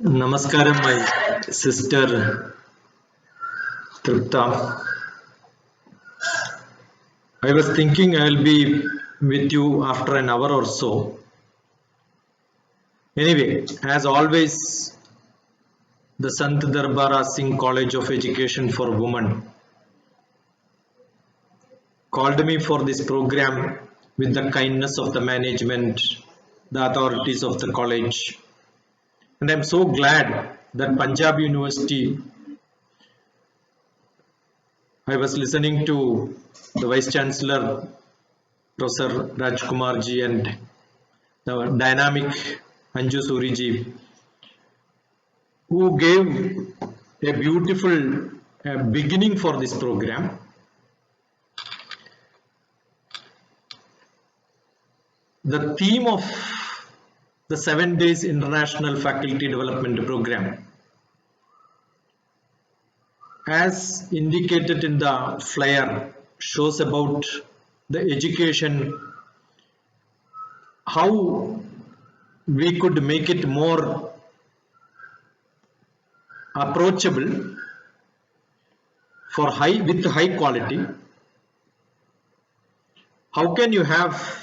Namaskaram, my sister Tripta. I was thinking I'll be with you after an hour or so. Anyway, as always, the Sant Darbara Singh College of Education for Women called me for this program with the kindness of the management, the authorities of the college. And I'm so glad that Punjab University, I was listening to the Vice Chancellor, Professor Rajkumar ji, and the dynamic Anju Suri ji, who gave a beautiful beginning for this program. The theme of the 7 days International Faculty Development Program, as indicated in the flyer, shows about the education, how we could make it more approachable with high quality. How can you have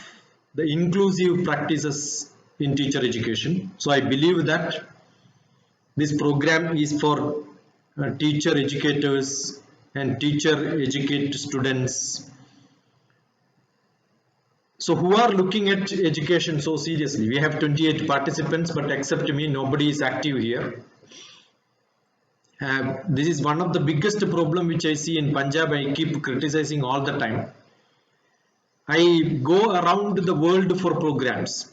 the inclusive practices in teacher education? So I believe that this program is for teacher educators and teacher educate students. So who are looking at education so seriously? We have 28 participants, but except me, nobody is active here. This is one of the biggest problem which I see in Punjab. I keep criticizing all the time. I go around the world for programs.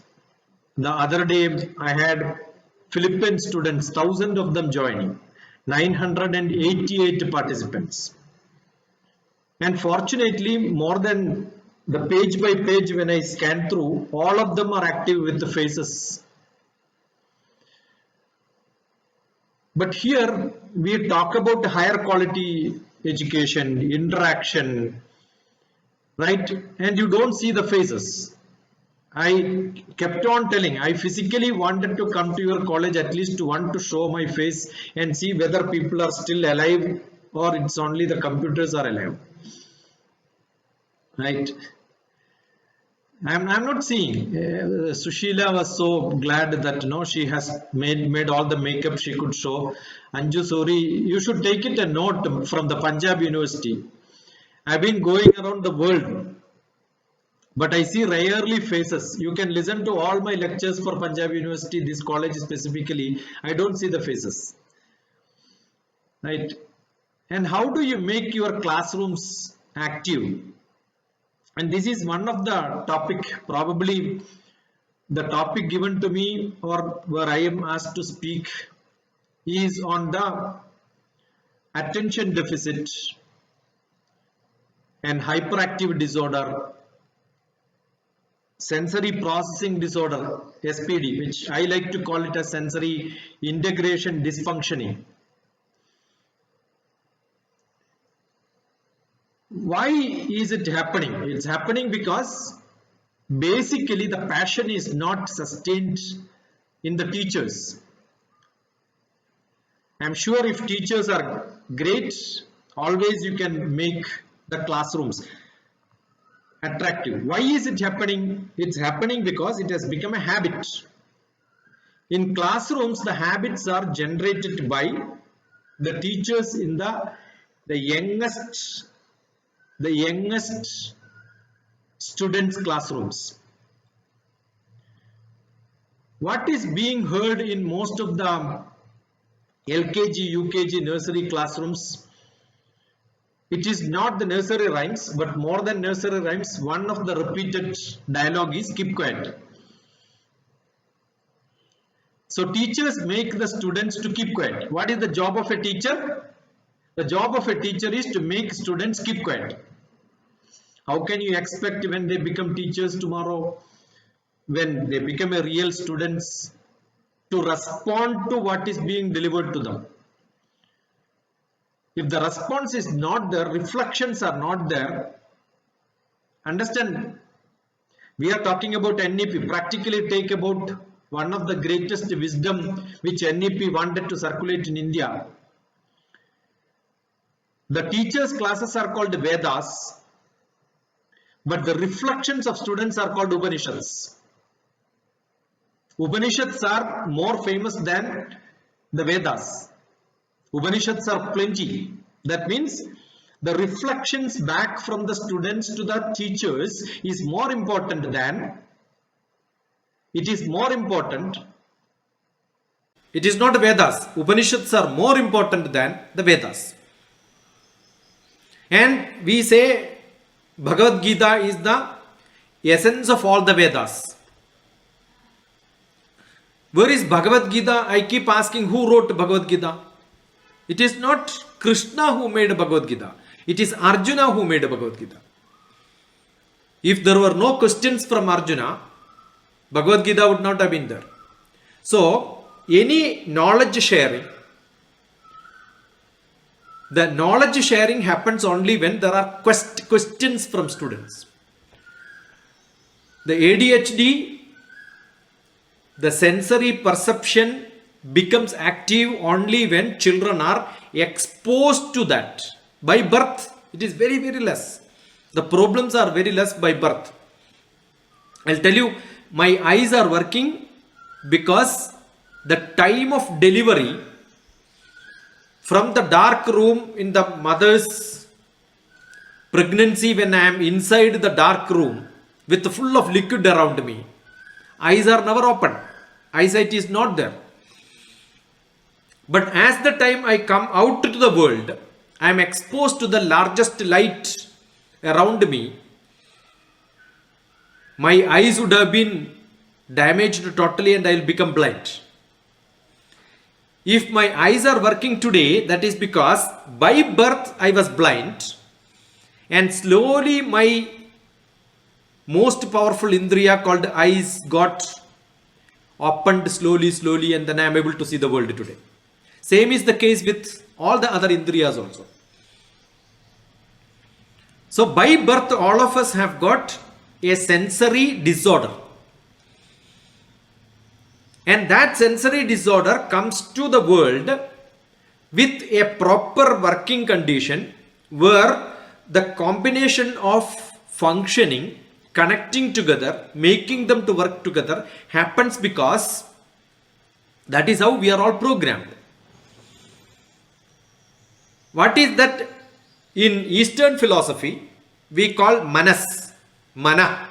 The other day I had Philippine students, thousands of them joining, 988 participants. And fortunately, more than the page by page when I scan through, all of them are active with the faces. But here we talk about higher quality education, interaction, right? And you don't see the faces. I kept on telling, I physically wanted to come to your college at least to want to show my face and see whether people are still alive or it's only the computers are alive, right? I'm not seeing. Sushila was so glad that she has made all the makeup she could show. Anju Suri, you should take it a note from the Punjab University. I've been going around the world, but I see rarely faces. You can listen to all my lectures for Punjab University, this college specifically. I don't see the faces, right? And how do you make your classrooms active? And this is one of the topic, probably the topic given to me or where I am asked to speak is on the attention deficit and hyperactive disorder, sensory processing disorder, SPD, which I like to call it as sensory integration dysfunctioning. Why is it happening? It's happening because basically the passion is not sustained in the teachers. I'm sure if teachers are great, always you can make the classrooms attractive. Why is it happening? It's happening because it has become a habit. In classrooms, the habits are generated by the teachers in the youngest students' classrooms. What is being heard in most of the LKG, UKG, nursery classrooms? It is not the nursery rhymes, but more than nursery rhymes, one of the repeated dialogue is keep quiet. So teachers make the students to keep quiet. What is the job of a teacher? The job of a teacher is to make students keep quiet. How can you expect when they become teachers tomorrow, when they become a real students, to respond to what is being delivered to them? If the response is not there, reflections are not there, understand, we are talking about NEP, practically take about one of the greatest wisdom which NEP wanted to circulate in India. The teachers' classes are called Vedas, but the reflections of students are called Upanishads. Upanishads are more famous than the Vedas. Upanishads are plenty. That means the reflections back from the students to the teachers is more important than, it is not Vedas. Upanishads are more important than the Vedas. And we say Bhagavad Gita is the essence of all the Vedas. Where is Bhagavad Gita? I keep asking, who wrote Bhagavad Gita? It is not Krishna who made Bhagavad Gita. It is Arjuna who made Bhagavad Gita. If there were no questions from Arjuna, Bhagavad Gita would not have been there. So, any knowledge sharing, the knowledge sharing happens only when there are questions from students. The ADHD, the sensory perception becomes active only when children are exposed to that. By birth, it is very, very less. The problems are very less by birth. I'll tell you, my eyes are working because the time of delivery from the dark room in the mother's pregnancy, when I am inside the dark room with full of liquid around me, eyes are never open. Eyesight is not there. But as the time I come out to the world, I am exposed to the largest light around me. My eyes would have been damaged totally and I will become blind. If my eyes are working today, that is because by birth I was blind, and slowly my most powerful indriya called eyes got opened slowly, and then I am able to see the world today. Same is the case with all the other indriyas also. So by birth all of us have got a sensory disorder. And that sensory disorder comes to the world with a proper working condition where the combination of functioning, connecting together, making them to work together happens because that is how we are all programmed. What is that? In Eastern philosophy, we call manas, mana.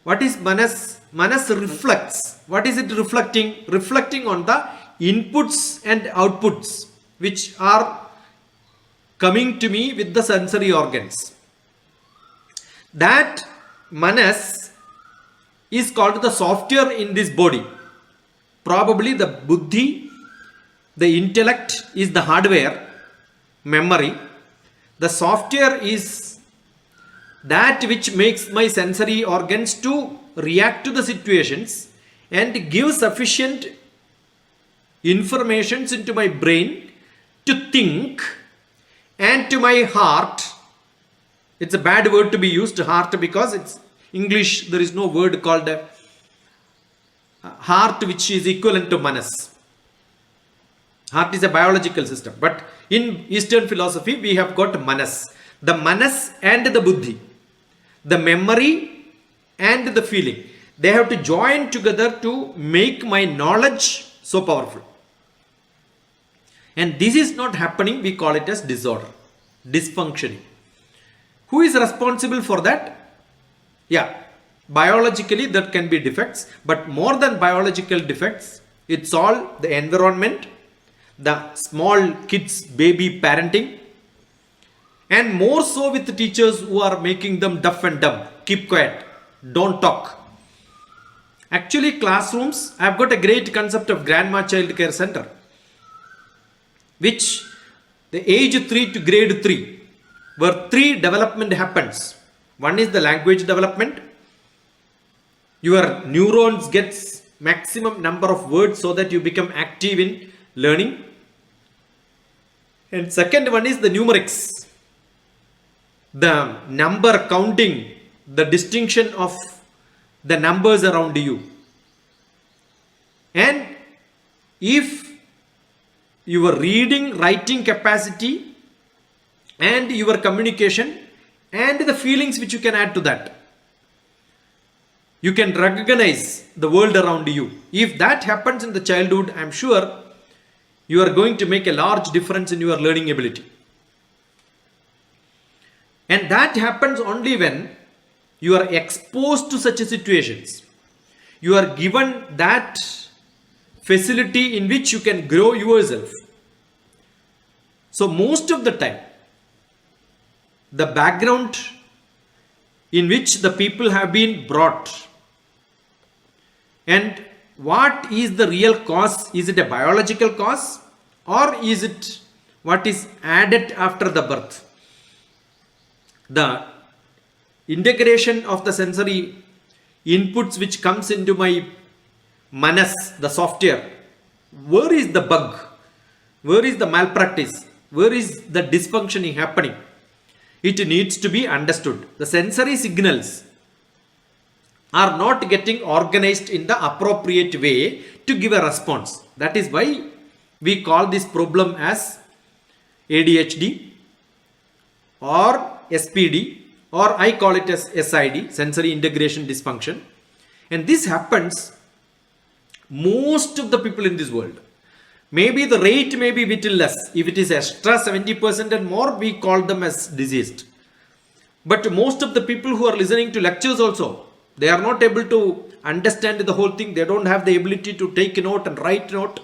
What is manas? Manas reflects. What is it reflecting? Reflecting on the inputs and outputs which are coming to me with the sensory organs. That manas is called the software in this body. Probably the buddhi, the intellect is the hardware, memory. The software is that which makes my sensory organs to react to the situations and give sufficient informations into my brain to think, and to my heart. It's a bad word to be used, heart, because it's English, there is no word called heart which is equivalent to manas. Heart is a biological system, but in Eastern philosophy we have got manas. The manas and the buddhi, the memory and the feeling, they have to join together to make my knowledge so powerful. And this is not happening, we call it as disorder, dysfunctioning. Who is responsible for that? Yeah, biologically that can be defects, but more than biological defects, it's all the environment, the small kids, baby parenting, and more so with the teachers who are making them deaf and dumb. Keep quiet, don't talk. Actually, classrooms, I've got a great concept of Grandma Child Care Center, which the age 3 to grade 3, where 3 development happens. One is the language development. Your neurons gets maximum number of words so that you become active in learning. And second one is the numerics, the number counting, the distinction of the numbers around you. And if your reading, writing capacity and your communication and the feelings which you can add to that, you can recognize the world around you. If that happens in the childhood, I'm sure you are going to make a large difference in your learning ability. And that happens only when you are exposed to such situations. You are given that facility in which you can grow yourself. So most of the time, the background in which the people have been brought, and what is the real cause? Is it a biological cause, or is it what is added after the birth? The integration of the sensory inputs which comes into my manas, the software, where is the bug? Where is the malpractice? Where is the dysfunctioning happening? It needs to be understood. The sensory signals are not getting organized in the appropriate way to give a response. That is why we call this problem as ADHD or SPD, or I call it as SID, sensory integration dysfunction. And this happens most of the people in this world. Maybe the rate may be little less. If it is extra 70% and more, we call them as diseased. But most of the people who are listening to lectures also, they are not able to understand the whole thing. They don't have the ability to take a note and write note.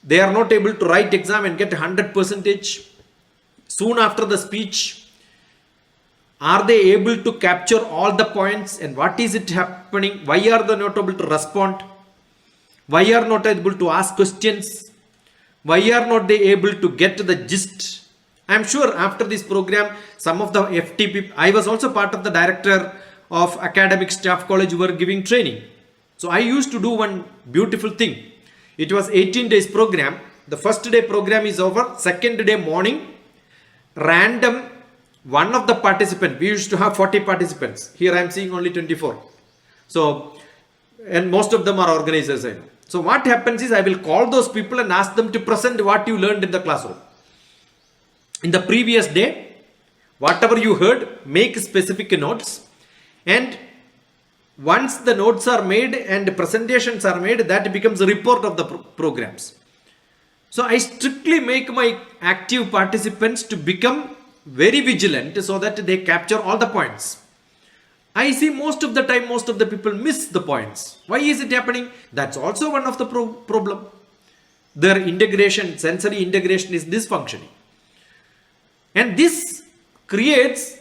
They are not able to write exam and get 100%. Soon after the speech, are they able to capture all the points, and what is it happening? Why are they not able to respond? Why are not able to ask questions? Why are not they able to get the gist? I am sure after this program, some of the FTP, I was also part of the director of academic staff college who were giving training. So I used to do one beautiful thing. It was 18 days program. The first day program is over. Second day morning, random one of the participants, we used to have 40 participants. Here I am seeing only 24. So, and most of them are organizers. I know. So what happens is I will call those people and ask them to present what you learned in the classroom. In the previous day, whatever you heard, make specific notes. And once the notes are made and presentations are made, that becomes a report of the programs. So I strictly make my active participants to become very vigilant so that they capture all the points. I see most of the time, most of the people miss the points. Why is it happening? That's also one of the problem. Their integration, sensory integration is dysfunctioning. And this creates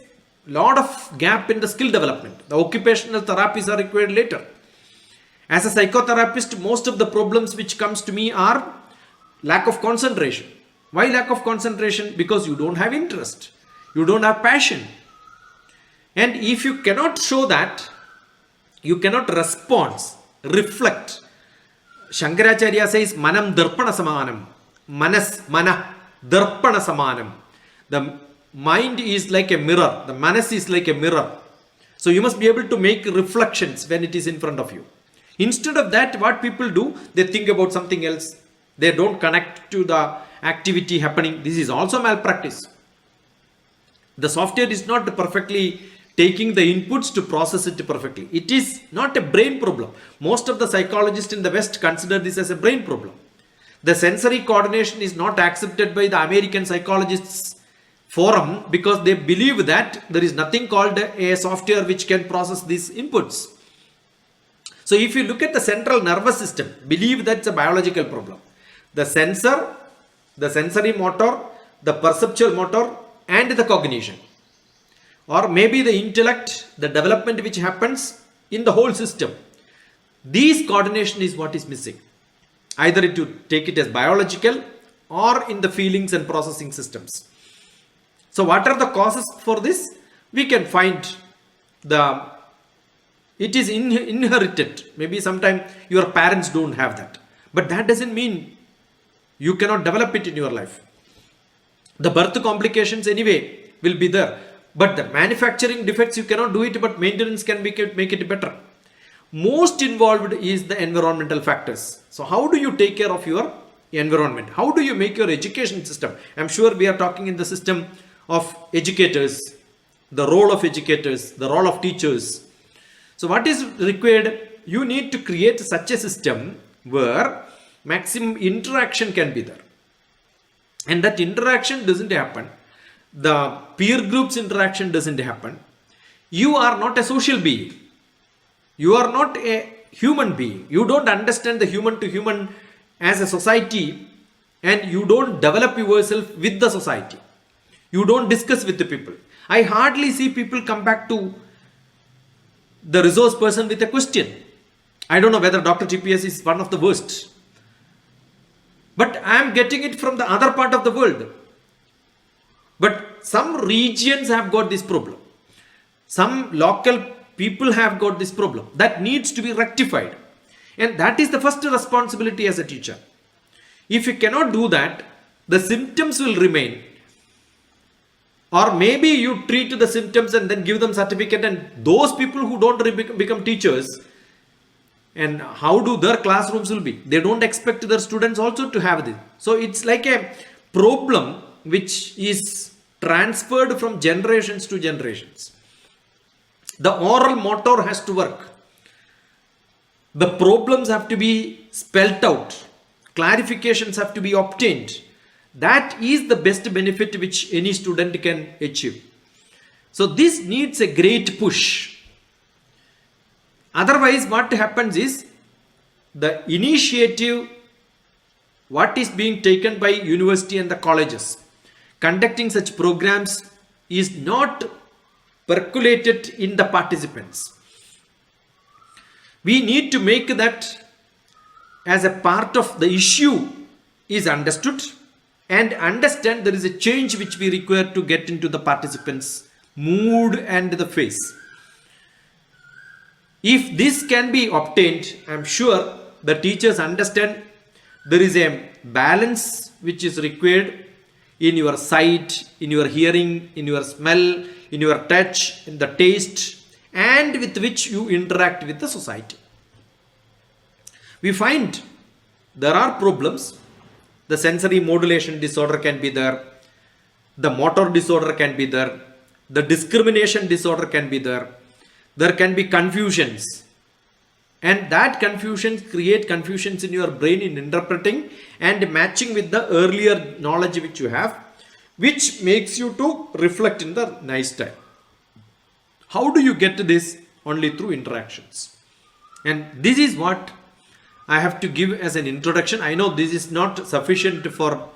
a lot of gap in the skill development. The occupational therapies are required later. As a psychotherapist, most of the problems which comes to me are lack of concentration. Why lack of concentration? Because you don't have interest. You don't have passion. And if you cannot show that, you cannot respond, reflect. Shankaracharya says, Manam darpana samanam. Manas, mana, darpana samanam. The mind is like a mirror. The manas is like a mirror. So you must be able to make reflections when it is in front of you. Instead of that, what people do, they think about something else. They don't connect to the activity happening. This is also malpractice. The software is not perfectly taking the inputs to process it perfectly. It is not a brain problem. Most of the psychologists in the West consider this as a brain problem. The sensory coordination is not accepted by the American Psychologists Forum because they believe that there is nothing called a software which can process these inputs. So if you look at the central nervous system, believe that's a biological problem. The sensor, the sensory motor, the perceptual motor, and the cognition, or maybe the intellect, the development which happens in the whole system. These coordination is what is missing. Either to take it as biological or in the feelings and processing systems. So what are the causes for this? We can find it is inherited. Maybe sometime your parents don't have that. But that doesn't mean you cannot develop it in your life. The birth complications anyway will be there. But the manufacturing defects, you cannot do it, but maintenance can make it better. most involved is the environmental factors. So how do you take care of your environment? How do you make your education system? I'm sure we are talking in the system of educators, the role of educators, the role of teachers. So what is required? You need to create such a system where maximum interaction can be there. And that interaction doesn't happen. The peer groups interaction doesn't happen. You are not a social being. You are not a human being. You don't understand the human to human as a society, and you don't develop yourself with the society. You don't discuss with the people. I hardly see people come back to the resource person with a question. I don't know whether DrTPS is one of the worst. But I am getting it from the other part of the world. But some regions have got this problem. Some local people have got this problem. That needs to be rectified. And that is the first responsibility as a teacher. If you cannot do that, the symptoms will remain. Or maybe you treat the symptoms and then give them certificate, and those people who don't become teachers, and how do their classrooms will be? They don't expect their students also to have this. So it's like a problem which is transferred from generations to generations. The oral motor has to work. The problems have to be spelt out. Clarifications have to be obtained. That is the best benefit which any student can achieve. So this needs a great push. Otherwise, what happens is the initiative, what is being taken by university and the colleges, conducting such programs is not percolated in the participants. We need to make that as a part of the issue is understood, and understand there is a change which we require to get into the participants' mood and the face. If this can be obtained, I am sure the teachers understand there is a balance which is required in your sight, in your hearing, in your smell, in your touch, in the taste, and with which you interact with the society. We find there are problems. The sensory modulation disorder can be there. The motor disorder can be there. The discrimination disorder can be there. There can be confusions. And that confusions create confusions in your brain in interpreting and matching with the earlier knowledge which you have, which makes you to reflect in the nice time. How do you get this? Only through interactions. And this is what I have to give as an introduction. I know this is not sufficient for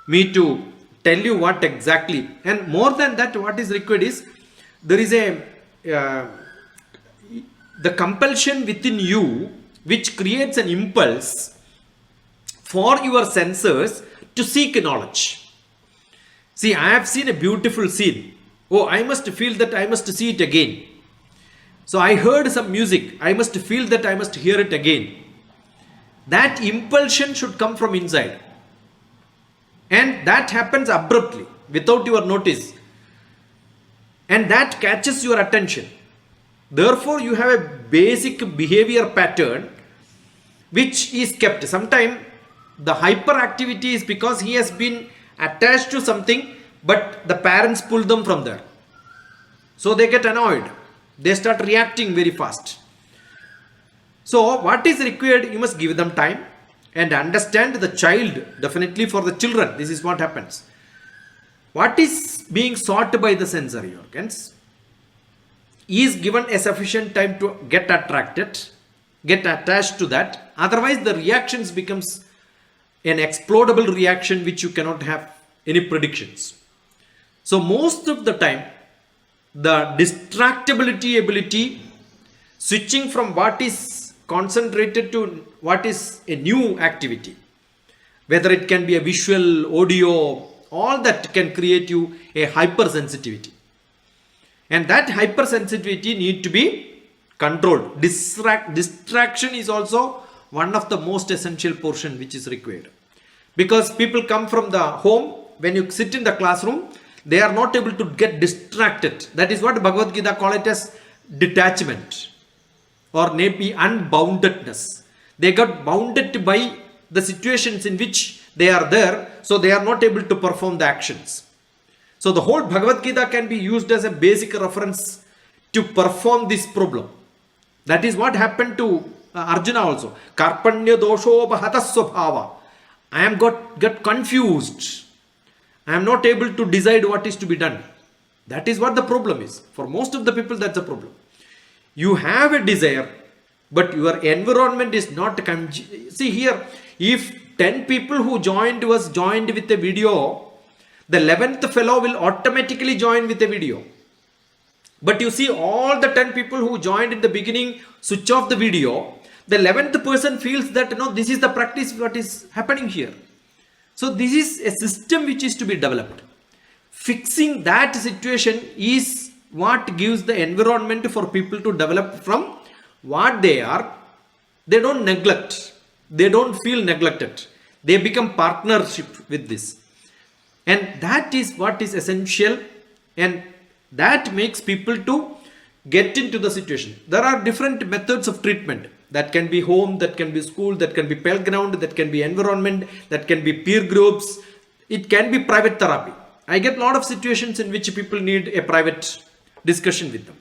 me to tell you what exactly. And more than that, what is required is there is the compulsion within you which creates an impulse for your senses to seek knowledge. See, I have seen a beautiful scene. Oh, I must feel that I must see it again. So I heard some music. I must feel that I must hear it again. That impulsion should come from inside. And that happens abruptly, without your notice. And that catches your attention. Therefore, you have a basic behavior pattern which is kept. Sometimes the hyperactivity is because he has been attached to something, but the parents pull them from there. So they get annoyed. They start reacting very fast. So what is required? You must give them time and understand the child. Definitely for the children, this is what happens. What is being sought by the sensory organs is given a sufficient time to get attracted, get attached to that. Otherwise, the reactions becomes an explodable reaction which you cannot have any predictions. So most of the time, the distractibility ability, switching from what is concentrated to what is a new activity, whether it can be a visual, audio, all that can create you a hypersensitivity. And that hypersensitivity need to be controlled. Distraction is also one of the most essential portion which is required. Because people come from the home, when you sit in the classroom, they are not able to get distracted. That is what Bhagavad Gita call it as detachment. or maybe unboundedness. They got bounded by the situations in which they are there, so they are not able to perform the actions. So the whole Bhagavad Gita can be used as a basic reference to perform this problem. That is what happened to Arjuna also. Karpanya dosho bhatasvabhava. I am got confused. I am not able to decide what is to be done. That is what the problem is. For most of the people, that's the problem. You have a desire, but your environment is not. See here, if 10 people who joined with a video, the 11th fellow will automatically join with a video. But you see, all the 10 people who joined in the beginning switch off the video. The 11th person feels that no, this is the practice what is happening here. So this is a system which is to be developed. Fixing that situation is what gives the environment for people to develop from what they are. They don't neglect. They don't feel neglected. They become partnership with this. And that is what is essential, and that makes people to get into the situation. There are different methods of treatment. That can be home, that can be school, that can be playground, that can be environment, that can be peer groups. It can be private therapy. I get a lot of situations in which people need a private discussion with them.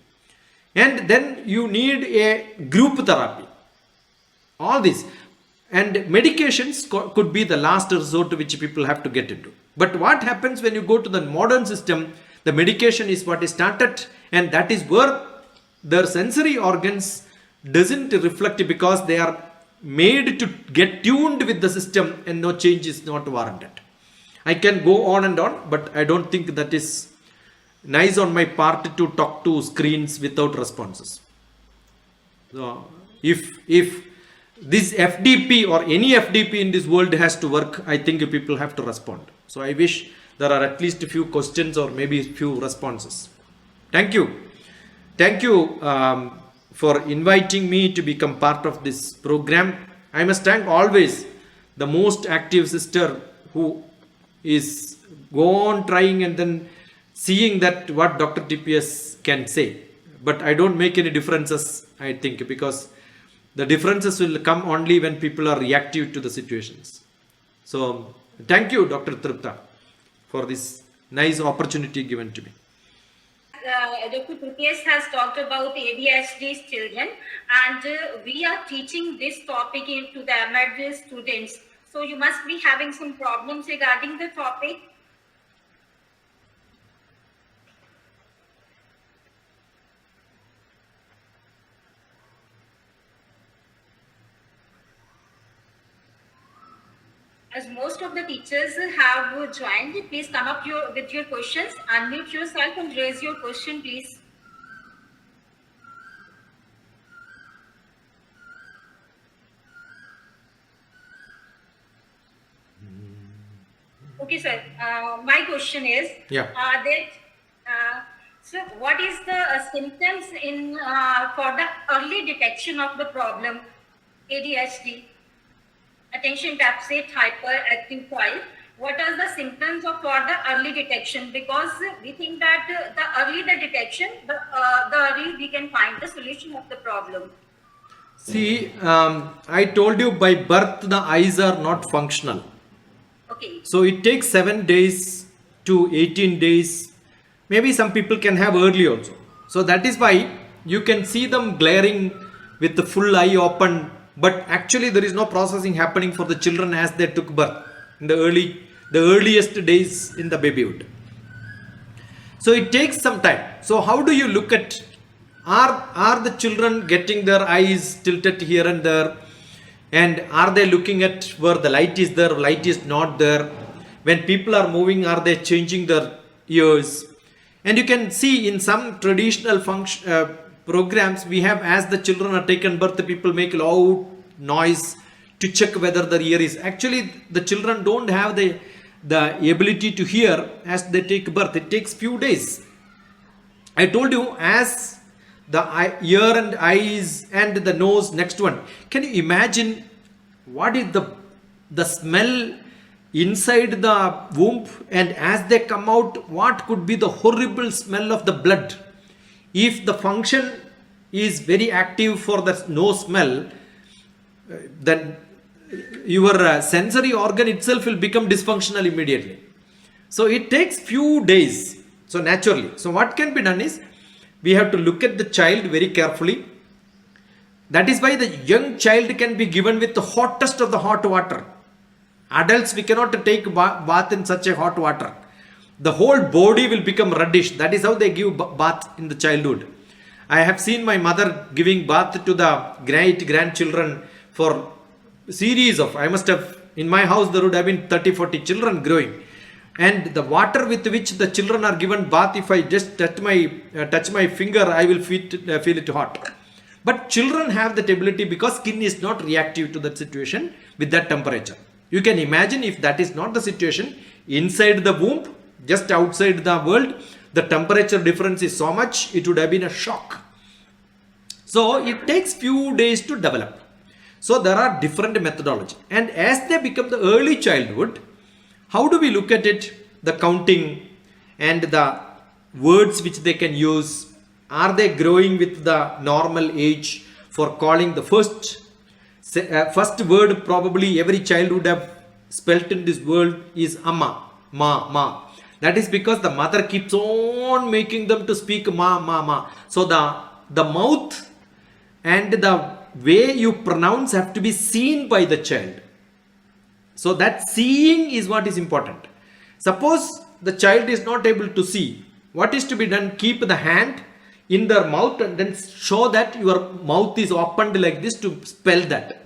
And then you need a group therapy. All this. And medications could be the last resort which people have to get into. But what happens when you go to the modern system, the medication is what is started, and that is where their sensory organs doesn't reflect because they are made to get tuned with the system, and no change is not warranted. I can go on and on, but I don't think that is nice on my part to talk to screens without responses. So if this FDP or any FDP in this world has to work, I think people have to respond. So I wish there are at least a few questions or maybe a few responses. Thank you. Thank you for inviting me to become part of this program. I must thank always the most active sister who is go on trying and then seeing that what DrTPS can say. But I don't make any differences, I think, because the differences will come only when people are reactive to the situations. So thank you, Dr. Tripta, for this nice opportunity given to me. Dr. TPS has talked about ADHD children, and we are teaching this topic to the MAD students. So you must be having some problems regarding the topic. As most of the teachers have joined, please come up with your questions, unmute yourself and raise your question, please. Okay, sir. My question is, so what is the symptoms for the early detection of the problem, ADHD? Attention deficit hyperactive child. What are the symptoms for the early detection? Because we think that the early the detection, the early we can find the solution of the problem. See, I told you by birth the eyes are not functional. Okay. So it takes 7 days to 18 days. Maybe some people can have early also. So that is why you can see them glaring with the full eye open. But actually there is no processing happening for the children as they took birth in the earliest days in the babyhood. So it takes some time. So how do you look at, are the children getting their eyes tilted here and there, and are they looking at where the light is there, light is not there? When people are moving, are they changing their ears? And you can see in some traditional programs we have, as the children are taken birth, the people make loud noise to check whether the ear is. Actually the children don't have the ability to hear as they take birth. It takes few days. I told you, as the ear and eyes and the nose, next one, can you imagine what is the smell inside the womb, and as they come out, what could be the horrible smell of the blood? If the function is very active for the nose smell, then your sensory organ itself will become dysfunctional immediately. So it takes few days. So naturally, so what can be done is, we have to look at the child very carefully. That is why the young child can be given with the hottest of the hot water. Adults, we cannot take bath in such a hot water. The whole body will become reddish. That is how they give bath in the childhood. I have seen my mother giving bath to the great grandchildren for series of, I must have, in my house there would have been 30-40 children growing. And the water with which the children are given bath, if I just touch my finger, I will feel it hot. But children have that ability because skin is not reactive to that situation with that temperature. You can imagine if that is not the situation inside the womb, just outside the world, the temperature difference is so much, it would have been a shock. So it takes few days to develop. So there are different methodology. And as they become the early childhood, how do we look at it? The counting and the words which they can use. Are they growing with the normal age for calling the first word? Probably every child would have spelt in this world is amma, ma. That is because the mother keeps on making them to speak ma. So the mouth and the way you pronounce have to be seen by the child. So that seeing is what is important. Suppose the child is not able to see, what is to be done? Keep the hand in their mouth and then show that your mouth is opened like this to spell that.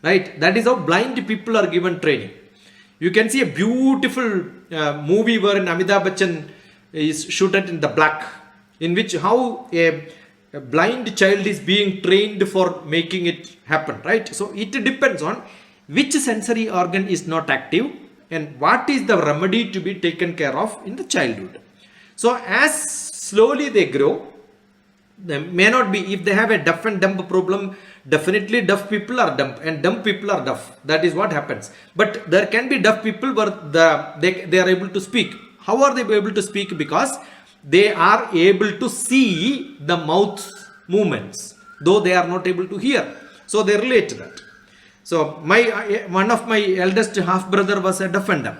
Right? That is how blind people are given training. You can see a beautiful movie wherein Amitabh Bachchan is shooted in the black, in which how a blind child is being trained for making it happen. Right? So it depends on which sensory organ is not active and what is the remedy to be taken care of in the childhood. So as slowly they grow, they may not be, if they have a deaf and dumb problem, definitely deaf people are dumb and dumb people are deaf. That is what happens. But there can be deaf people where they are able to speak. How are they able to speak? Because they are able to see the mouth movements, though they are not able to hear. So they relate to that. So one of my eldest half brother was a deaf and dumb.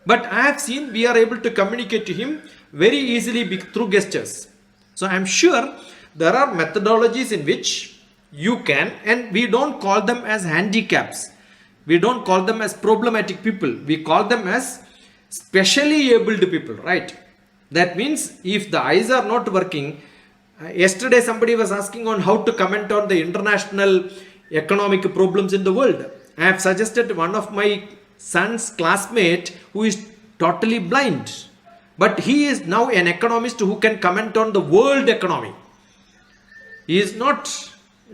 But I have seen we are able to communicate to him very easily through gestures. So I am sure there are methodologies in which you can, and we don't call them as handicaps. We don't call them as problematic people. We call them as specially abled people, right? That means if the eyes are not working, yesterday somebody was asking on how to comment on the international economic problems in the world. I have suggested one of my son's classmate who is totally blind, but he is now an economist who can comment on the world economy. He is not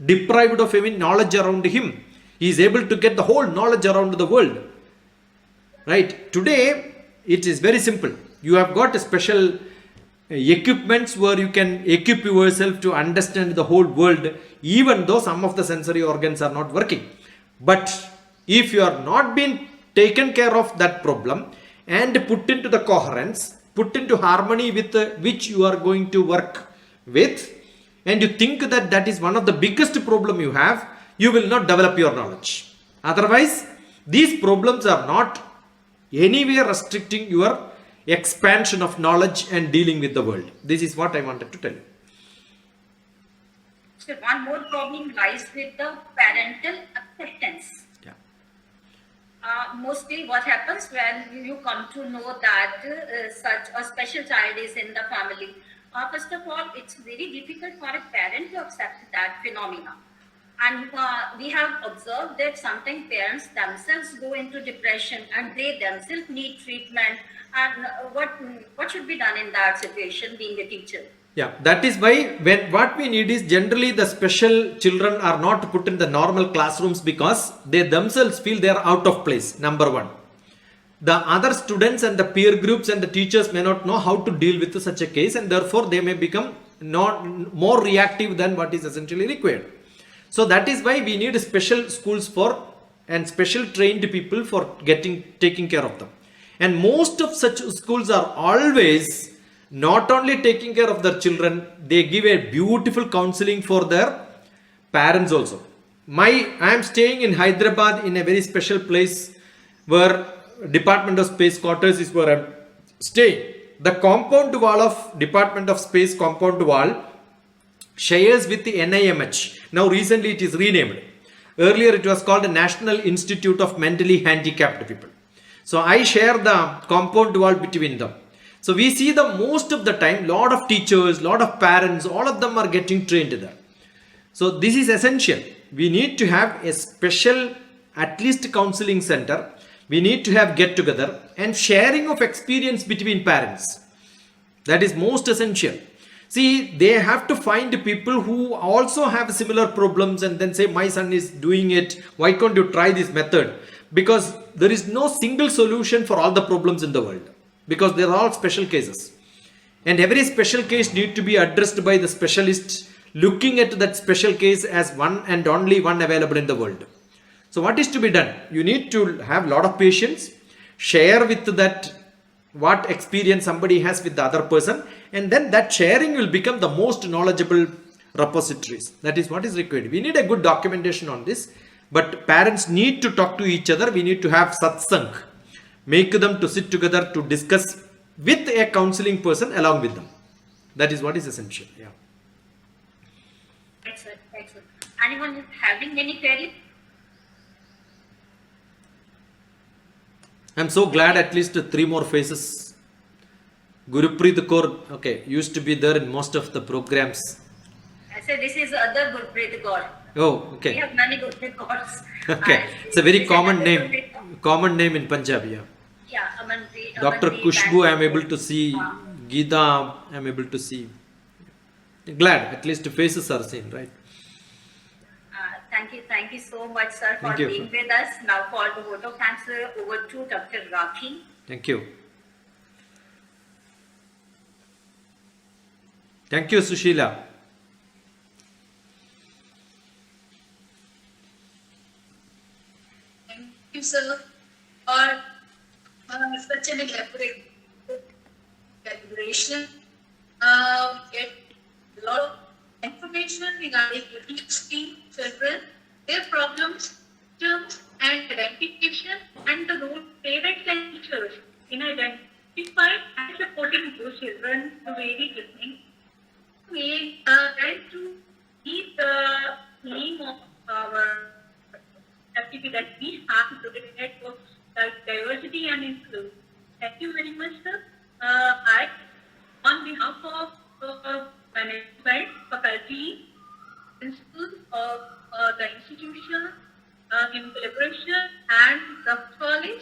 deprived of any knowledge around him. He is able to get the whole knowledge around the world. Right? Today, it is very simple. You have got a special equipments where you can equip yourself to understand the whole world, even though some of the sensory organs are not working. But if you are not being taken care of that problem and put into the coherence, put into harmony with which you are going to work with, and you think that that is one of the biggest problem you have, you will not develop your knowledge. Otherwise, these problems are not anywhere restricting your expansion of knowledge and dealing with the world. This is what I wanted to tell you. So one more problem lies with the parental acceptance. Yeah. Mostly what happens when you come to know that such a special child is in the family. First of all, it's very difficult for a parent to accept that phenomena. And we have observed that sometimes parents themselves go into depression and they themselves need treatment. And what should be done in that situation, being a teacher? Yeah, that is why what we need is generally the special children are not put in the normal classrooms because they themselves feel they are out of place, number one. The other students and the peer groups and the teachers may not know how to deal with such a case, and therefore they may become more reactive than what is essentially required. So that is why we need special schools for and special trained people for taking care of them. And most of such schools are always not only taking care of their children, they give a beautiful counseling for their parents also. I am staying in Hyderabad in a very special place where Department of Space quarters is where I'm staying. The compound wall of Department of Space compound wall shares with the NIMH. Now recently it is renamed. Earlier it was called the National Institute of Mentally Handicapped People. So I share the compound wall between them. So we see the most of the time, lot of teachers, lot of parents, all of them are getting trained there. So this is essential. We need to have a special, at least counseling center. We need to have get together and sharing of experience between parents. That is most essential. See, they have to find people who also have similar problems and then say, my son is doing it. Why can't you try this method? Because there is no single solution for all the problems in the world. Because they are all special cases. And every special case need to be addressed by the specialist looking at that special case as one and only one available in the world. So what is to be done? You need to have a lot of patience, share with that what experience somebody has with the other person, and then that sharing will become the most knowledgeable repositories. That is what is required. We need a good documentation on this, but parents need to talk to each other. We need to have satsang, make them to sit together to discuss with a counseling person along with them. That is what is essential. Yeah. Excellent, excellent. Anyone having any query? I'm so glad at least 3 more faces. Gurupreet Kaur, okay, used to be there in most of the programs. I said this is other Gurpreet Kaur. Oh, okay. We have many Gurpreet Kaurs. Okay, it's a very common name. Common name in Punjab, yeah. Yeah, Amanpreet. Dr. Kushbu, I am able to see. Geeta, I am able to see. Glad, at least faces are seen, right? Thank you so much, sir, for being with us. Now for the vote of thanks, over to Dr. Rakhi. Thank you. Thank you, Sushila. Thank you, sir, for such an elaborate calibration. Get a lot of information regarding ADHD children, their problems, symptoms, and identification, and the role parents and teachers in identifying and supporting those children to vary listening. We try to keep the theme of our activity that we have to the network diversity and inclusion. Thank you very much, sir. I, on behalf of management, faculty, principals of the institution, in collaboration and the college,